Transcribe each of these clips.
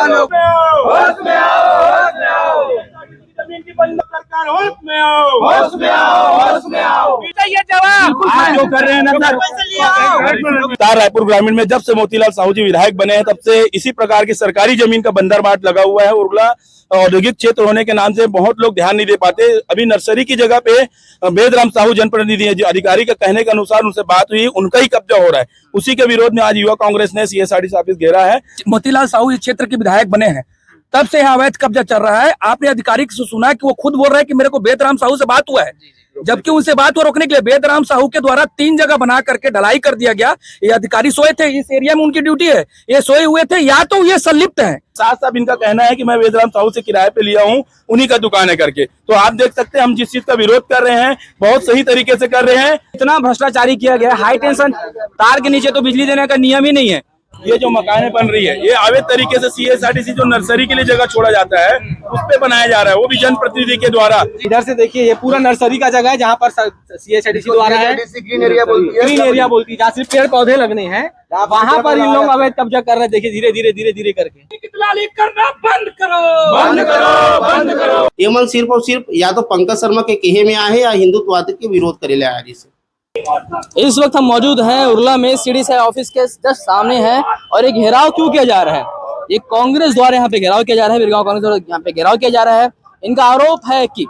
होश में आओ, होश में आओ। जमीन की बंद सरकार, होश में आओ, होश में आओ, होश में आओ। ये जवाब आज जो कर रहे हैं ना रायपुर ग्रामीण में जब से मोतीलाल साहू जी विधायक बने हैं तब से इसी प्रकार की सरकारी जमीन का बंदर बाट लगा हुआ है। उर्ला औद्योगिक क्षेत्र होने के नाम से बहुत लोग ध्यान नहीं दे पाते। अभी नर्सरी की जगह पे वेदराम साहू जनप्रतिनिधि है, अधिकारी का कहने के अनुसार उनसे बात हुई, उनका ही कब्जा हो रहा है। उसी के विरोध में आज युवा कांग्रेस ने CSRDC ऑफिस घेरा है। मोतीलाल साहू इस क्षेत्र के विधायक बने हैं तब से यहाँ अवैध कब्जा चल रहा है। आपने अधिकारी से सुना कि वो खुद बोल रहे हैं कि मेरे को वेदराम साहू से बात हुआ है, जबकि उनसे बात को रोकने के लिए वेदराम साहू के द्वारा 3 जगह बना करके ढलाई कर दिया गया। ये अधिकारी सोए थे, इस एरिया में उनकी ड्यूटी है, ये सोए हुए थे या तो ये संलिप्त हैं। साथ साथ इनका कहना है कि मैं वेदराम साहू से किराए पे लिया हूँ, उन्हीं का दुकान है करके। तो आप देख सकते हैं हम जिस चीज का विरोध कर रहे हैं बहुत सही तरीके से कर रहे हैं। इतना भ्रष्टाचारी किया गया, हाई टेंशन तार के नीचे तो बिजली देने का नियम ही नहीं है। ये जो मकानें बन रही है ये अवैध तरीके से CSRDC जो नर्सरी के लिए जगह छोड़ा जाता है उस पे बनाया जा रहा है, वो भी जनप्रतिनिधि के द्वारा। इधर से देखिए ये पूरा नर्सरी का जगह है जहाँ पर CSRDC द्वारा है ग्रीन एरिया बोलती है, जहाँ सिर्फ पेड़ पौधे लगने हैं, वहाँ पर इन लोग अवैध कब्जा कर रहे हैं। देखिए धीरे धीरे करके करना बंद करो, बंद करो, बंद करो। ये मन सिर्फ और सिर्फ या तो पंकज शर्मा के कहे में आए या हिंदुत्ववाद के विरोध करे आया। इस वक्त हम मौजूद हैं उर्ला में, CDC ऑफिस के जस्ट सामने है। और एक घेराव क्यों किया जा रहा है? ये कांग्रेस द्वारा यहाँ पे घेराव किया जा रहा है, बिरगांव कांग्रेस द्वारा यहाँ पे घेराव किया जा रहा है। इनका आरोप है कि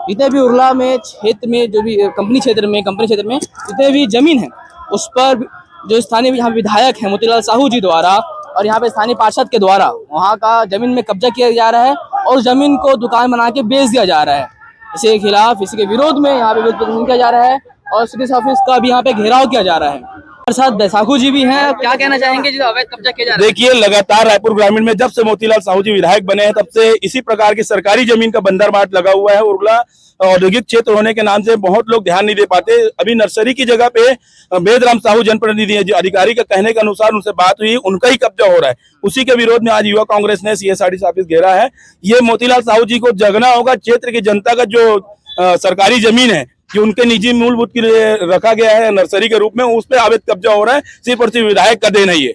जितने भी उर्ला में क्षेत्र में जो भी कंपनी क्षेत्र में जितने भी जमीन है उस पर जो स्थानीय यहाँ विधायक है मोतीलाल साहू जी द्वारा और यहाँ पे स्थानीय पार्षद के द्वारा वहाँ का जमीन में कब्जा किया जा रहा है और जमीन को दुकान बना के बेच दिया जा रहा है। इसी के खिलाफ, इसी के विरोध में यहाँ पे विरोध प्रदर्शन किया जा रहा है और CDC ऑफिस का भी यहाँ पे घेराव किया जा रहा है। हमारे साथ बैसाखू जी भी हैं, क्या कहना चाहेंगे जो अवैध कब्जा किया जा रहा है? देखिए लगातार रायपुर ग्रामीण में जब से मोतीलाल साहू जी विधायक बने हैं तब से इसी प्रकार की सरकारी जमीन का बंदर बाट लगा हुआ है। उर्ला औद्योगिक क्षेत्र होने के नाम से बहुत लोग ध्यान नहीं दे पाते। अभी नर्सरी की जगह पे वेदराम साहू जनप्रतिनिधि है, अधिकारी का कहने के अनुसार उनसे बात हुई, उनका ही कब्जा हो रहा है। उसी के विरोध में आज युवा कांग्रेस ने CSRDC ऑफिस घेरा है। ये मोतीलाल साहू जी को जगना होगा, क्षेत्र की जनता का जो सरकारी जमीन है जो उनके निजी मूलभूत के लिए रखा गया है नर्सरी के रूप में, उस पे अवैध कब्जा हो रहा है। सिर्फ और सिर्फ विधायक का देन है ये।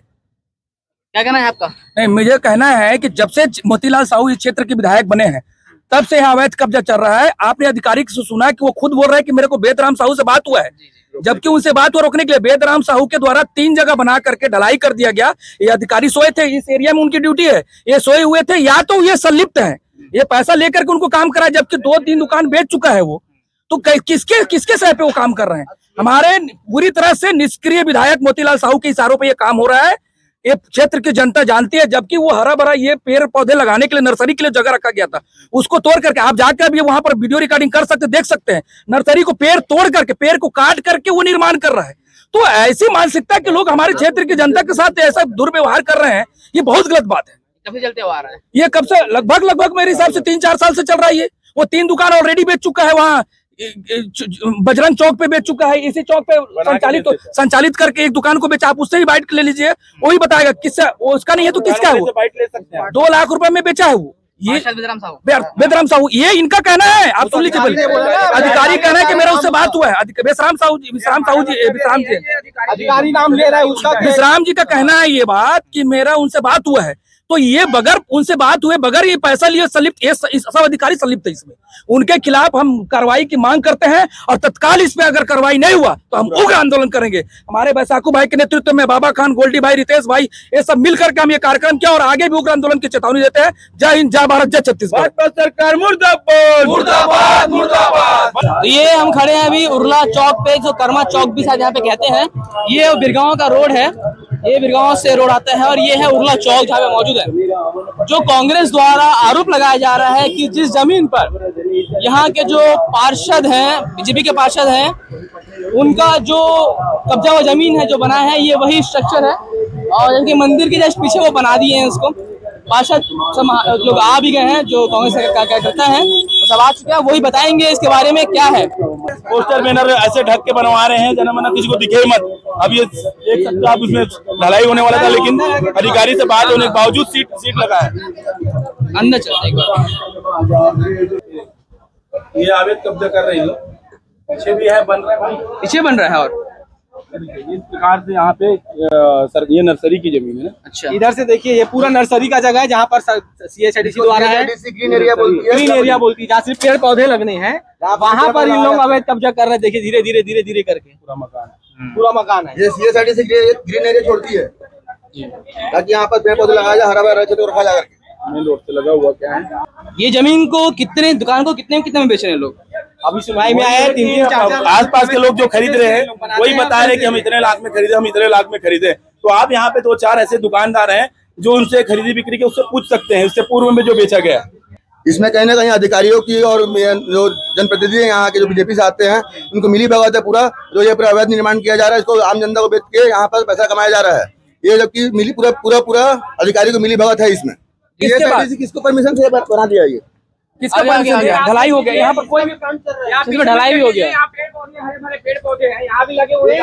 क्या कहना है आपका? नहीं, मुझे कहना है कि जब से मोतीलाल साहू इस क्षेत्र के विधायक बने हैं तब से यहाँ अवैध कब्जा चल रहा है। आपने अधिकारी से सुना कि वो खुद बोल रहे हैं कि मेरे को वेदराम साहू से बात हुआ है, जबकि उनसे बात को रोकने के लिए वेदराम साहू के द्वारा 3 जगह बना करके ढलाई कर दिया गया। ये अधिकारी सोए थे, इस एरिया में उनकी ड्यूटी है, ये सोए हुए थे या तो ये संलिप्त हैं। ये पैसा लेकर के उनको काम करा, जबकि 2-3 दुकान बेच चुका है वो। तो किसके सह पे वो काम कर रहे हैं? हमारे पूरी तरह से निष्क्रिय विधायक मोतीलाल साहू के इशारों पे ये काम हो रहा है। ये क्षेत्र की जनता जानती है, जबकि वो हरा भरा ये पेड़ पौधे लगाने के लिए नर्सरी के लिए जगह रखा गया था, उसको तोड़ करके आप जाकर भी वहां पर वीडियो रिकॉर्डिंग कर सकते, देख सकते हैं। नर्सरी को पेड़ तोड़ करके, पेड़ को काट करके वो निर्माण कर रहा है। तो ऐसी मानसिकता के लोग हमारे क्षेत्र की जनता के साथ ऐसा दुर्व्यवहार कर रहे हैं, ये बहुत गलत बात है। कब से चलते हुआ आ रहा है? ये कब से? लगभग मेरे हिसाब से 3-4 साल से चल रहा है ये। वो 3 दुकान ऑलरेडी बेच चुका है, वहाँ बजरंग चौक पे बेच चुका है, इसी चौक पे संचालित करके एक दुकान को बेचा। आप उससे ही बाइट ले लीजिए, वही बताएगा किससे, उसका नहीं है तो किसका है वो। 2 लाख रुपए में बेचा है वो, ये वेदराम साहू। ये इनका कहना है, आप सुन लीजिए। अधिकारी कहना है कि मेरा उससे बात हुआ है। विश्राम साहू जी अधिकारी नाम ले रहा है उसका। विश्राम जी का कहना है ये बात कि मेरा उनसे बात हुआ है। तो ये बगैर उनसे बात हुए, बगैर ये पैसा लिए संलिप्त, ये सब अधिकारी संलिप्त है इसमें। उनके खिलाफ हम कार्रवाई की मांग करते हैं और तत्काल इस पे अगर कार्रवाई नहीं हुआ तो हम उग्र आंदोलन करेंगे। हमारे बैसाखू भाई के नेतृत्व में बाबा खान, गोल्डी भाई, रितेश भाई, ये सब मिलकर के हम ये कार्यक्रम किया और आगे भी उग्र आंदोलन की चेतावनी देते हैं। जय हिंद, जय भारत, जय छत्तीसगढ़। सरकार मुर्दाबाद, मुर्दाबाद, मुर्दाबाद। तो ये हम खड़े हैं अभी उर्ला चौक पे, जो कर्मा चौक भी शायद यहाँ पे कहते हैं। ये बिरगांव का रोड है, ये बिरगांव से रोड आता है और ये है उर्ला चौक जहाँ पे मौजूद है। जो कांग्रेस द्वारा आरोप लगाया जा रहा है कि जिस जमीन पर यहाँ के जो पार्षद हैं, बीजेपी के पार्षद हैं, उनका जो कब्जा हुआ जमीन है जो बना है, ये वही स्ट्रक्चर है और इनके मंदिर के जस्ट पीछे वो बना दिए हैं उसको। पार्षद सब लोग आ भी गए हैं, जो कांग्रेस का कार्यकर्ता है सब आ चुके हैं, वही बताएंगे इसके बारे में क्या है। पोस्टर बैनर ऐसे ढक के बनवा रहे हैं जना मना किसी को दिखे मत। अब ये एक सप्ताह उसमें ढलाई होने वाला था, लेकिन अधिकारी से बात होने के बावजूद सीट लगा है। अंदर चलते एक बार। ये अवैध कब्जा कर रही है, पीछे भी है, बन रहा है, पीछे बन रहा है और इस प्रकार से यहाँ पे सर ये नर्सरी की जमीन है ना। अच्छा, इधर से देखिए ये पूरा नर्सरी का जगह है जहाँ पर CHIDC द्वारा है ग्रीन एरिया बोलती है। ग्रीन एरिया बोलती है, जहाँ सिर्फ पेड़ पौधे लगने हैं, वहाँ पर इन लोग अवैध कब्जा कर रहे हैं। देखिए धीरे धीरे धीरे धीरे करके पूरा मकान है। पूरा मकान है। ये CHIDC ग्रीन एरिया छोड़ती है ताकि यहाँ पर पेड़ पौधे लगाया जाए, हरा भरा क्षेत्र रखा जा करके। मेन रोड से लगा हुआ क्या है। ये जमीन को कितने दुकान को कितने में बेच रहे हैं लोग? अभी सुनवाई में आया है 3-3 4-4 आसपास के लोग जो खरीद रहे हैं वही बता रहे हैं कि हम इतने लाख में खरीदे, हम इतने लाख में खरीदे। तो आप यहाँ पे 2-4 ऐसे दुकानदार हैं जो उनसे खरीदी बिक्री के उससे पूछ सकते हैं, इससे पूर्व में जो बेचा गया। इसमें कहीं ना कहीं अधिकारियों की और जो जनप्रतिनिधि हैं यहाँ के जो BJP से आते हैं उनको मिली भगत है पूरा। जो ये पूरा अवैध निर्माण किया जा रहा है, इसको आम जनता को बेच के यहाँ पर पैसा कमाया जा रहा है। ये जबकि मिली पूरा अधिकारी को मिली भगत है इसमें। किसको परमिशन से बना दिया ये? किसका परमिशन दिया? ढलाई हो गया यहाँ पर, कोई भी काम चल रहा है, इसमें ढलाई भी हो गया। यहाँ पेड़ पौधे हरे भरे पेड़ पौधे हैं, यहाँ भी लगे हुए हैं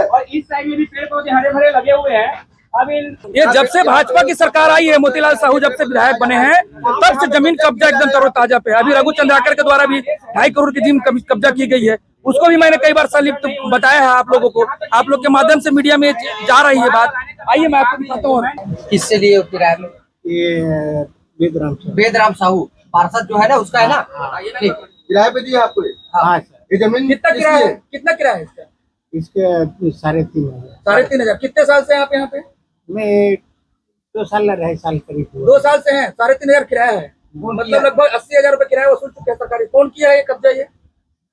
और इस साइड में भी पेड़ पौधे हरे भरे लगे हुए हैं। अब ये जब से भाजपा की सरकार आई है, मोतीलाल साहू जब से विधायक बने हैं, तब से जमीन कब्जा एकदम तरोताजा पे है। अभी रघु चंद्राकर के द्वारा भी 2.5 करोड़ की जमीन कब्जा की गई है, उसको भी मैंने कई बार संलिप्त बताया है आप लोगों को। आप लोग के माध्यम से मीडिया में जा रही है बात। आइए मैं आपको दिखाता हूँ। किससे लिए किराए में? ये वेदराम साहू पार्षद जो है ना, उसका है ना। ठीक, किराए पे दिया आपको ये? हाँ ये जमीन कितना किराया है? कितना किराया है इसका? इसके 3,500। 3,500। कितने साल से आप यहाँ पे? मैं 2 साल 2.5 साल करीब 2 साल से हैं। 3,500 किराया है, मतलब लगभग 80,000 रुपए किराया वसूल चुके हैं सरकारी। कौन किया है ये कब्जा?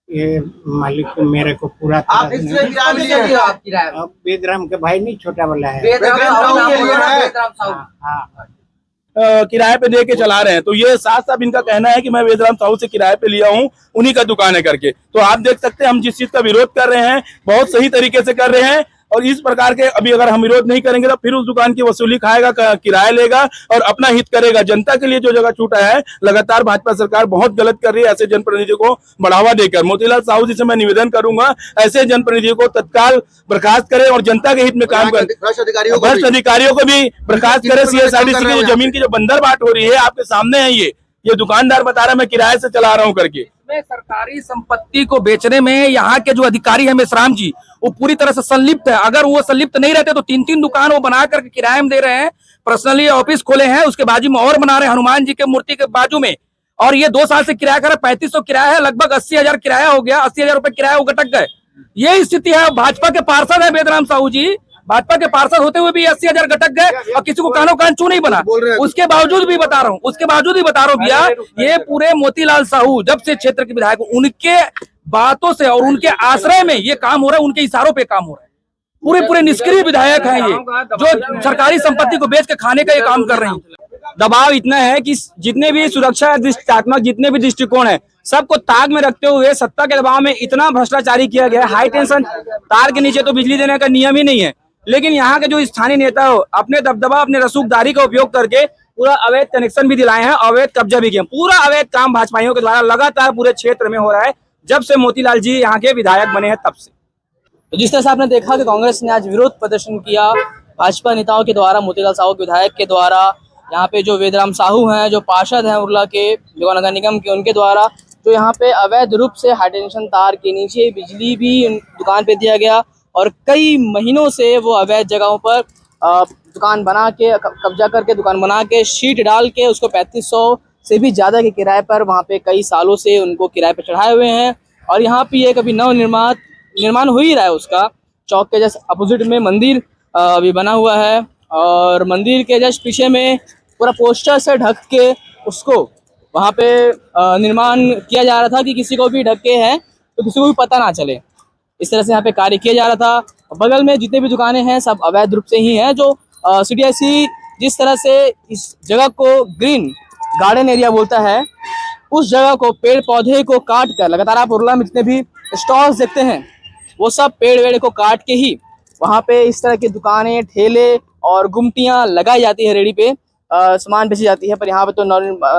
ये मालिक मेरे को पूरा आप इससे किराया में लिए हैं? आप किराया वेदराम के भाई नहीं, छोटा वाला है। वेदराम साहू नाम बोल रहा है, वेदराम साहू। हाँ, किराए पे दे के चला रहे हैं। तो ये साफ साफ इनका कहना है कि मैं वेदराम साहू से किराए पे लिया हूँ, उन्हीं का दुकान है करके। तो आप देख सकते हैं हम जिस चीज का विरोध कर रहे हैं बहुत सही तरीके से कर रहे हैं। और इस प्रकार के अभी अगर हम विरोध नहीं करेंगे तो फिर उस दुकान की वसूली खाएगा, किराया लेगा और अपना हित करेगा। जनता के लिए जो जगह छूटा है, लगातार भाजपा सरकार बहुत गलत कर रही है ऐसे जनप्रतिनिधियों को बढ़ावा देकर। मोतीलाल साहू जी से मैं निवेदन करूंगा ऐसे जनप्रतिनिधियों को तत्काल बर्खास्त करें और जनता के हित में काम करें। भ्रष्ट अधिकारियों को भी बर्खास्त करें। CHIDC की जमीन की जो बंदरबाट हो रही है आपके सामने है, ये दुकानदार बता रहा है मैं किराए से चला रहा हूँ करके। में सरकारी संपत्ति को बेचने में यहाँ के जो अधिकारी है मेश्राम जी, वो पूरी तरह से संलिप्त है। अगर वो संलिप्त नहीं रहते तो 3-3 दुकान वो बना करके किराए में दे रहे हैं। पर्सनली ऑफिस खोले हैं, उसके बाजू में और बना रहे हैं हनुमान जी के मूर्ति के बाजू में। और ये 2 साल से किराया कर 3500 किराया है, लगभग 80,000 किराया हो गया। 80,000 रुपए किराया वो गटक गए। ये स्थिति है। भाजपा के पार्षद है वेदराम साहू जी, भाजपा के पार्षद होते हुए भी 80,000 गटक गए और किसी को कानों कान चू नहीं बना। उसके बावजूद भी बता रहा हूँ भैया, ये पूरे मोतीलाल साहू जब से क्षेत्र के विधायक, उनके बातों से और उनके आश्रय में ये काम हो रहा है, उनके इशारों पे काम हो रहा है। पूरे निष्क्रिय विधायक हैं ये, जो सरकारी संपत्ति को बेच के खाने का ये काम कर रहे हैं। दबाव इतना है कि जितने भी सुरक्षा दृष्टित्मक जितने भी दृष्टिकोण है, सबको ताक में रखते हुए सत्ता के दबाव में इतना भ्रष्टाचारी किया गया है। हाई टेंशन तार के नीचे तो बिजली देने का नियम ही नहीं है, लेकिन यहाँ के जो स्थानीय नेता हो अपने दबदबा अपने रसूखदारी का उपयोग करके पूरा अवैध कनेक्शन भी दिलाए हैं, अवैध कब्जा भी किया। पूरा अवैध काम भाजपाइयों के द्वारा लगातार पूरे क्षेत्र में हो रहा है जब से मोतीलाल जी यहाँ के विधायक बने हैं तब से। तो जिस तरह से आपने देखा कि कांग्रेस ने आज विरोध प्रदर्शन किया भाजपा नेताओं के द्वारा, मोतीलाल साहू के विधायक के द्वारा, यहाँ पे जो वेदराम साहू हैं जो पार्षद हैं उर्ला के जो नगर निगम के, उनके द्वारा जो यहाँ पे अवैध रूप से हाई टेंशन तार के नीचे बिजली भी दुकान पे दिया गया और कई महीनों से वो अवैध जगहों पर दुकान बना के कब्जा करके दुकान बना के शीट डाल के उसको 3500 से भी ज़्यादा के किराए पर वहाँ पे कई सालों से उनको किराए पे चढ़ाए हुए हैं। और यहाँ पे एक अभी निर्माण हो ही रहा है उसका। चौक के जस्ट अपोजिट में मंदिर अभी बना हुआ है और मंदिर के जस्ट पीछे में पूरा पोस्टर से ढक के उसको वहाँ पे निर्माण किया जा रहा था कि किसी को भी ढक के है तो किसी को भी पता ना चले। इस तरह से यहाँ पे कार्य किया जा रहा था। बगल में जितने भी दुकानें हैं सब अवैध रूप से ही हैं। जो CDIC जिस तरह से इस जगह को ग्रीन गार्डन एरिया बोलता है, उस जगह को पेड़ पौधे को काट कर लगातार आप उर्ला में जितने भी स्टॉल्स देखते हैं वो सब पेड़ वेड़ को काट के ही वहाँ पे इस तरह की दुकानें, ठेले और गुमटियाँ लगाई जाती है, रेडी पे सामान बेची जाती है। पर यहाँ पे तो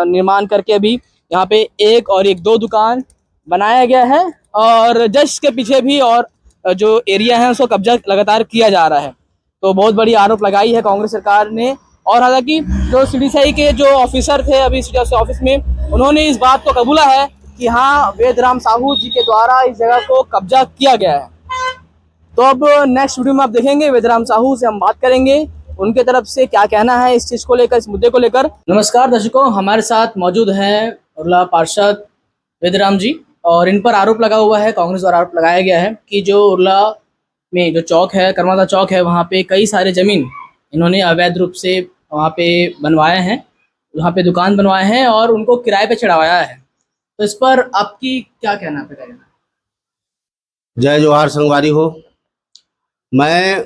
निर्माण करके अभी यहाँ पे 1 और 2 दुकान बनाया गया है और जस्ट के पीछे भी और जो एरिया है उसको कब्जा लगातार किया जा रहा है। तो बहुत बड़ी आरोप लगाई है कांग्रेस सरकार ने। और हालांकि जो CDCI के जो ऑफिसर थे अभी CDIC ऑफिस में, उन्होंने इस बात को कबूला है कि हाँ वेदराम साहू जी के द्वारा इस जगह को कब्जा किया गया है। तो अब नेक्स्ट वीडियो में आप देखेंगे वेदराम साहू से हम बात करेंगे, उनके तरफ से क्या कहना है इस चीज को लेकर, इस मुद्दे को लेकर। नमस्कार दर्शकों, हमारे साथ मौजूद हैं उरला पार्षद वेदराम जी, और इन पर आरोप लगा हुआ है, कांग्रेस द्वारा आरोप लगाया गया है कि जो उरला में जो चौक है, कर्मादा चौक है, वहाँ पे कई सारे जमीन इन्होंने अवैध रूप से वहाँ पे बनवाए हैं, वहाँ पे दुकान बनवाए हैं और उनको किराए पे चढ़ाया है। तो इस पर आपकी क्या कहना है? जय जोहार संगवारी हो। मैं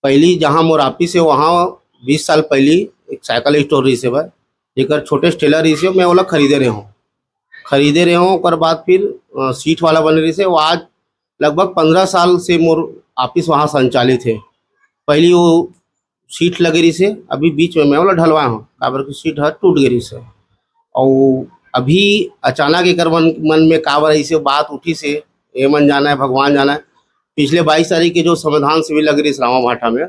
पहली जहाँ मोर ऑफिस है वहाँ 20 साल पहली एक साइकिल स्टोर रही से बा, जेकर छोटे टेलर रही से मैं ओला खरीदे रहे हूँ। और बाद फिर सीट वाला बने रही से वो आज लगभग 15 साल से मोर ऑफिस वहाँ संचालित है। पहली वो सीट लगे रही से, अभी बीच में मैं वाला ढलवाया हूँ, काबर की सीट है टूट गई से। और अभी अचानक एक मन में काबर ऐसे बात उठी से, ये मन जाना है भगवान जाना है। पिछले 22 तारीख के जो संविधान शिविर लग रही रामा भाटा में,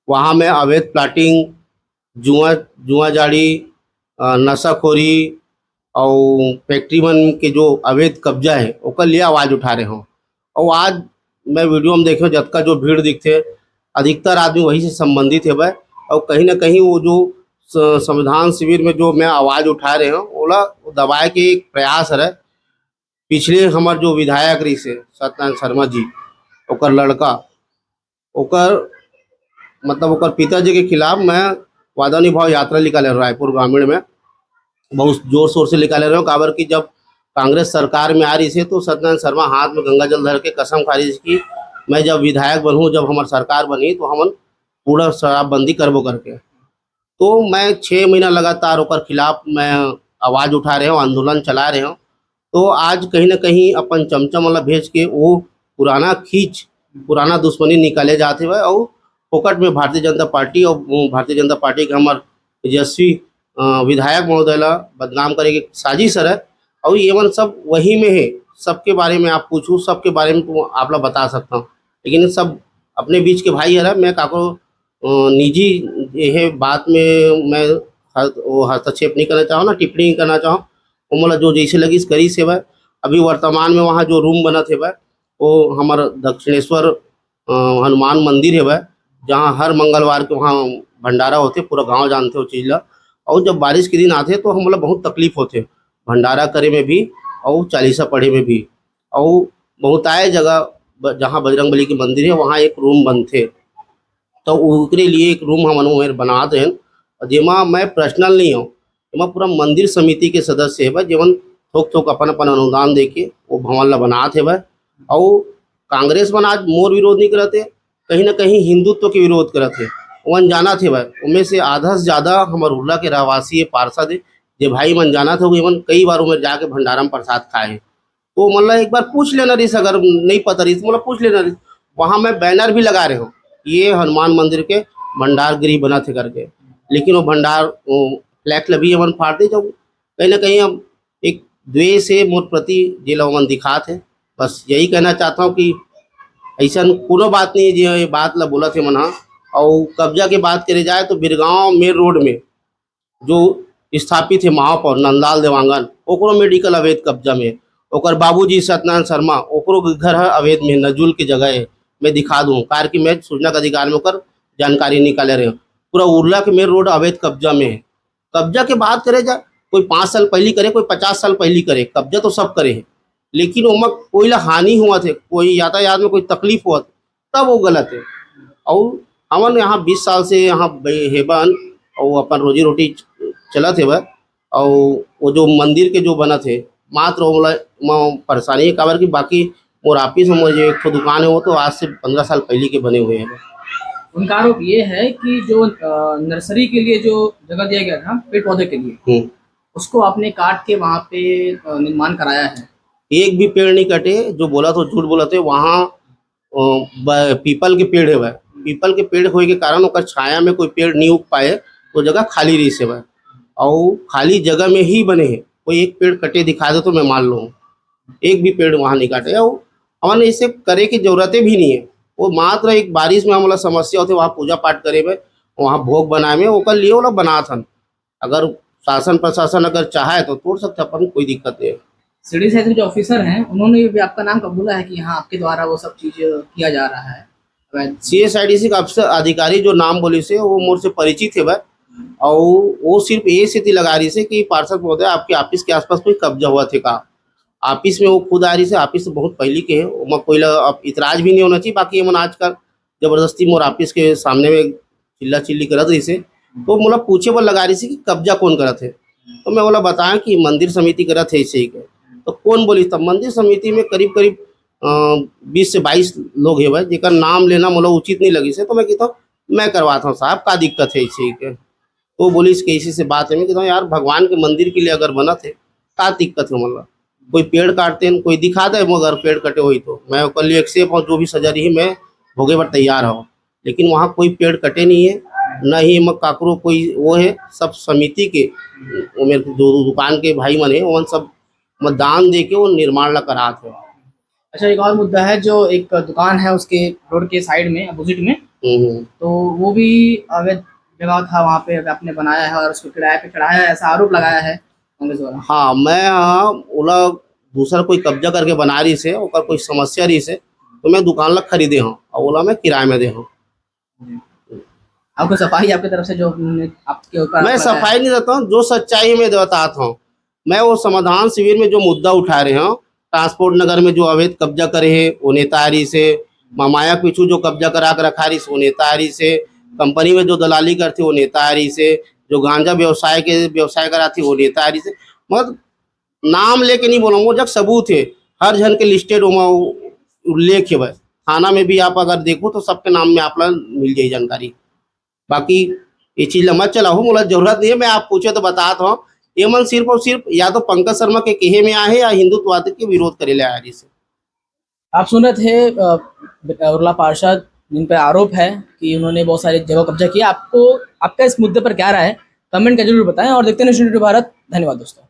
वहाँ में अवैध प्लाटिंग, जुआ जाड़ी, नशाखोरी और फैक्ट्री मन के जो अवैध कब्जा है ओकर लिए आवाज़ उठा रहे हों। और आज मैं वीडियो में देखे जतका जो भीड़ दिखते, अधिकतर आदमी वही से संबंधित है भाई। और कहीं ना कहीं वो जो संविधान शिविर में जो मैं आवाज़ उठा रहे हूँ ओला दबाए के एक प्रयास है। पिछले हमार जो विधायक रही से सत्यनारायण शर्मा जी, ओकर लड़का, ओकर पिताजी के खिलाफ मैं वादा निभाव यात्रा निकाले रायपुर ग्रामीण में, बहुत जोर शोर से निकाले रहे हो। काबर की जब कांग्रेस सरकार में आ रही से तो सत्यनारायण शर्मा हाथ में गंगा जल धर के कसम खा रही कि मैं जब विधायक बनूँ, जब हमारी सरकार बनी तो हम पूरा शराबबंदी करबो करके। तो मैं 6 महीना लगातार ओकर खिलाफ मैं आवाज़ उठा रहे हूँ, आंदोलन चला रहे हूँ। तो आज कहीं ना कहीं अपन चमचम वाला भेज के वो पुराना दुश्मनी निकाले जाते हुए और फोकट में भारतीय जनता पार्टी के हमारे तेजस्वी विधायक महोदय ला बदनाम करे के साजिश है। और ये मन सब वही में है, सबके बारे में आप पूछूँ, सबके बारे में तो आप लोग बता सकता हूँ, लेकिन सब अपने बीच के भाई है। मैं काको निजी ये बात में मैं हस्तक्षेप नहीं करना चाहूँ, ना टिप्पणी नहीं करना चाहूँ। वो मतलब जो जैसे लगी करी से भाई। अभी वर्तमान में वहाँ जो रूम बना थे भाई, वो हमारा दक्षिणेश्वर हनुमान मंदिर है भाई, जहाँ हर मंगलवार के वहाँ भंडारा होते, पूरा गांव जानते हो चीज़ ला। और जब बारिश के दिन आते तो हम मतलब बहुत तकलीफ होते भंडारा करे में भी और चालीसा पढ़े में भी। और बहुत आए जगह जहाँ बजरंगबली की मंदिर है वहाँ एक रूम बनते, तो उसके लिए एक रूम हम बना दें, जेमा मैं पर्सनल नहीं हूँ, मैं पूरा मंदिर समिति के सदस्य है भाई, जीवन थोक अपन अनुदान दे के वो भवन ला बनाते है भाई। और कांग्रेस मन आज मोर विरोध नहीं करते, कहीं ना कहीं हिंदुत्व के विरोध करते। वन जाना थे भाई, उनमें से आधा से ज़्यादा हमारे उर्ला के रहवासी है, पार्षद है, जो भाई मन जाना था वो कई बार उमें जाके भंडारा में प्रसाद खाए। तो मतलब एक बार पूछ लेना रही, अगर नहीं पता रही मतलब पूछ लेना रही। वहाँ मैं बैनर भी लगा रहे हूँ, ये हनुमान मंदिर के भंडार गृह बना थे करके, लेकिन वो भंडार फ्लैग लभी मन फाड़ते, जब कहीं ना कहीं अब एक द्वेष है मोर प्रति जिला मन दिखाते। बस यही कहना चाहता हूँ कि ऐसा कोनो बात नहीं है जो ये बात ला बोला थे मना। और कब्जा की बात करे जाए तो बिरगांव मेन रोड में जो स्थापित है महापौर नंदलाल देवांगन, ओकरो मेडिकल अवैध कब्जा में, ओकर बाबूजी सत्यनारायण शर्मा, ओकरो घर है अवैध में, नजुल की जगह है। मैं दिखा दूँ कार की मैं सूचना का अधिकार में होकर जानकारी निकाले रहे हूँ। पूरा उर्ला के मेन रोड अवैध कब्जा में है। कब्जा की बात करे जाए, कोई 5 साल पहले करे, कोई 50 साल पहले करे, कब्जा तो सब करे है, लेकिन उनमें कोई ला हानि हुआ थे, कोई यातायात में कोई तकलीफ हुआ तब वो गलत है। और हमन यहाँ 20 साल से यहाँ हेबन और अपन रोजी रोटी चला थे वह। और वो जो मंदिर के जो बना थे मात्र वो परेशानी है, काबर की बाकी मोर ऑफिस में मुझे एक दुकान है, वो तो आज से 15 साल पहले के बने हुए हैं। उनका आरोप ये है कि जो नर्सरी के लिए जो जगह दिया गया था पेड़ पौधे के लिए, उसको आपने काट के वहाँ पे निर्माण कराया है। एक भी पेड़ नहीं कटे, जो बोला तो झूठ बोला थे। वहाँ पीपल के पेड़ है वह, पीपल के पेड़ होने के कारण ओकर छाया में कोई पेड़ नहीं उग पाए, तो जगह खाली रही से वह, और खाली जगह में ही बने हैं। कोई एक पेड़ कटे दिखा दे तो मैं मान लूँ, एक भी पेड़ वहाँ नहीं काटे। और हमारे इसे करे की जरूरतें भी नहीं है, वो मात्र एक बारिश में हमारा समस्या होती है, वहाँ पूजा पाठ करे में, वहाँ भोग बनाए में, ओकर लिए वो लोग बना था। अगर शासन प्रशासन अगर चाहे तो तोड़ सकते अपन, कोई दिक्कत नहीं है। सिटी साइड के जो ऑफिसर हैं उन्होंने भी आपका नाम कबूला है कि हाँ आपके द्वारा वो सब चीज किया जा रहा है अवैध। CSIDC का अफसर अधिकारी जो नाम बोली से वो मोर से परिचित है भाई, और वो सिर्फ ये स्थिति लगा रही से कि पार्षद महोदय आपके ऑफिस के आसपास कोई कब्जा हुआ थे का। ऑफिस में वो खुद आ रही से, ऑफिस से बहुत पहले के है, वो कोई अब इतराज भी नहीं होना चाहिए। बाकी ये मन आजकल जबरदस्ती मोर ऑफिस के सामने में चिल्ला चिल्ली करत रही से, तो मोला पूछे पर लगा रही से कि कब्जा कौन करत है। तो मैं बोला बताएं कि मंदिर समिति करत है ऐसे ही के। तो कौन बोली तब मंदिर समिति में करीब करीब 20 से 22 लोग है भाई, जेकर नाम लेना मोला उचित नहीं लगी से। तो मैं कहता हूँ मैं करवाता हूँ साहब, का दिक्कत है ऐसे ही के। तो बोली इसके इसी से बात है। मैं कहता हूँ यार भगवान के मंदिर के लिए अगर बना थे का दिक्कत है, मतलब कोई पेड़ काटते हैं कोई दिखा दे मगर पेड़ कटे हुई तो मैं कल एक्सेप्ट और जो भी सजा रही है मैं भोगे पर तैयार हूँ। लेकिन वहाँ कोई पेड़ कटे नहीं है, न ही मैं काकरो कोई वो है। सब समिति के वो मेरे जो दुकान के भाई मन है उन सब मतदान दे के वो निर्माण ला करा थे। अच्छा एक और मुद्दा है, जो एक दुकान है उसके रोड के साइड में अपोजिट में, तो वो भी अवैध जगह था, वहाँ पे आपने बनाया है और उसको किराए पे चढ़ाया है, ऐसा आरोप लगाया है कांग्रेस द्वारा। हाँ मैं ओला दूसरा कोई कब्जा करके बना रही से ओकर कोई समस्या रही से, तो मैं दुकान ला खरीदे हूँ और ओला मैं किराए में दे हूँ। आपको सफाई आपकी तरफ से जो आपके ऊपर मैं सफाई नहीं देता हूँ, जो सच्चाई में बताता हूँ। मैं वो समाधान शिविर में जो मुद्दा उठा रहे हैं, ट्रांसपोर्ट नगर में जो अवैध कब्जा करे है वो नेतारी से, मामाया पीछू जो कब्जा करा कर रखा रही वो नेतारी से, कंपनी में जो दलाली करती वो नेतारी से, जो गांजा व्यवसाय कराती वो नेतारी से। मतलब नाम लेके नहीं बोला, वो जब सबूत है हर जन के लिस्टेड उल्लेख है भाई। थाना में भी आप अगर देखो तो सबके नाम में आप मिल जाए जानकारी। बाकी ये चीज मत चला हो, मुझे जरूरत नहीं है, मैं आप पूछे तो बताता हूँ। ये मन सिर्फ और सिर्फ या तो पंकज शर्मा के कहे में आए या हिंदुत्ववाद के विरोध करे ले आया से। आप सुन रहे थे उर्ला पार्षद जिन पर आरोप है कि उन्होंने बहुत सारे जगह कब्जा किया। आपको आपका इस मुद्दे पर क्या राय है, कमेंट का जरूर बताएं और देखते हैं न्यूज़ 22 भारत। धन्यवाद दोस्तों।